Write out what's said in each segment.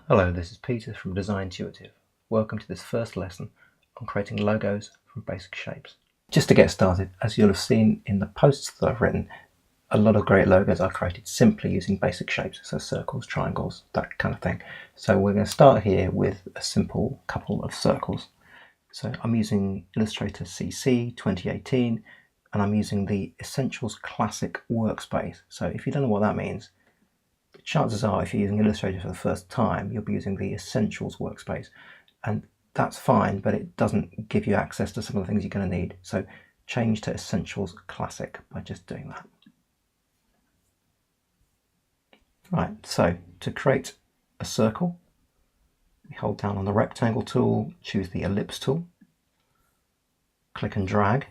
Hello, this is Peter from Designtuitive. Welcome to this first lesson on creating logos from basic shapes. Just to get started, as you'll have seen in the posts that I've written, a lot of great logos are created simply using basic shapes, so circles, triangles, that kind of thing. So we're going to start here with a simple couple of circles. So I'm using Illustrator CC 2018 and I'm using the Essentials Classic workspace. So if you don't know what that means, chances are if you're using Illustrator for the first time, you'll be using the Essentials workspace. And that's fine, but it doesn't give you access to some of the things you're going to need. So change to Essentials Classic by just doing that. Right, so to create a circle, we hold down on the rectangle tool, choose the ellipse tool, click and drag.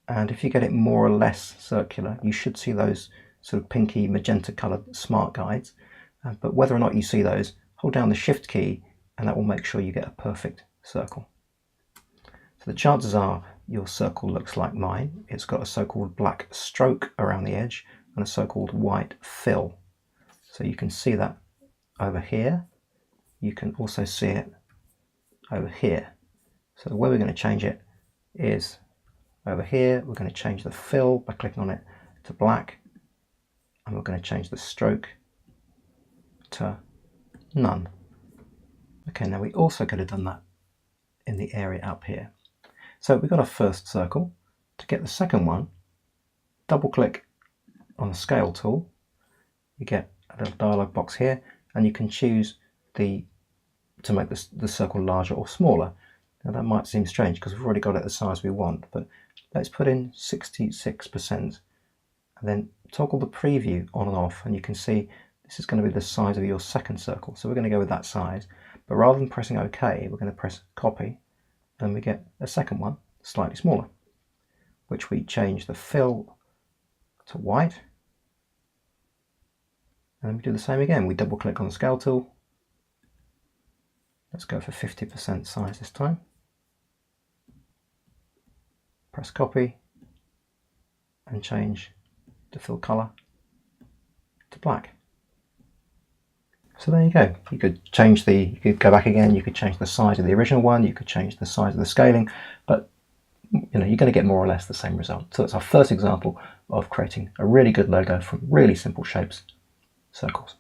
And if you get it more or less circular, you should see those sort of pinky magenta coloured smart guides. But whether or not you see those, hold down the shift key and that will make sure you get a perfect circle. So the chances are your circle looks like mine. It's got a so-called black stroke around the edge and a so-called white fill. So you can see that over here. You can also see it over here. So the way we're going to change it is over here. We're going to change the fill by clicking on it to black. And we're going to change the stroke to none. Okay, now we also could have done that in the area up here. So we've got our first circle. To get the second one, double click on the scale tool. You get a little dialog box here and you can choose to make the circle larger or smaller. Now that might seem strange because we've already got it the size we want, but let's put in 66% and then toggle the preview on and off, and you can see this is going to be the size of your second circle. So we're going to go with that size, but rather than pressing OK, we're going to press copy and we get a second one slightly smaller, which we change the fill to white. And then we do the same again. We double click on the scale tool. Let's go for 50% size this time. Press copy and change the fill color to black. So there you go. You could go back again, you could change the size of the original one, you could change the size of the scaling, but you're going to get more or less the same result. So that's our first example of creating a really good logo from really simple shapes, circles.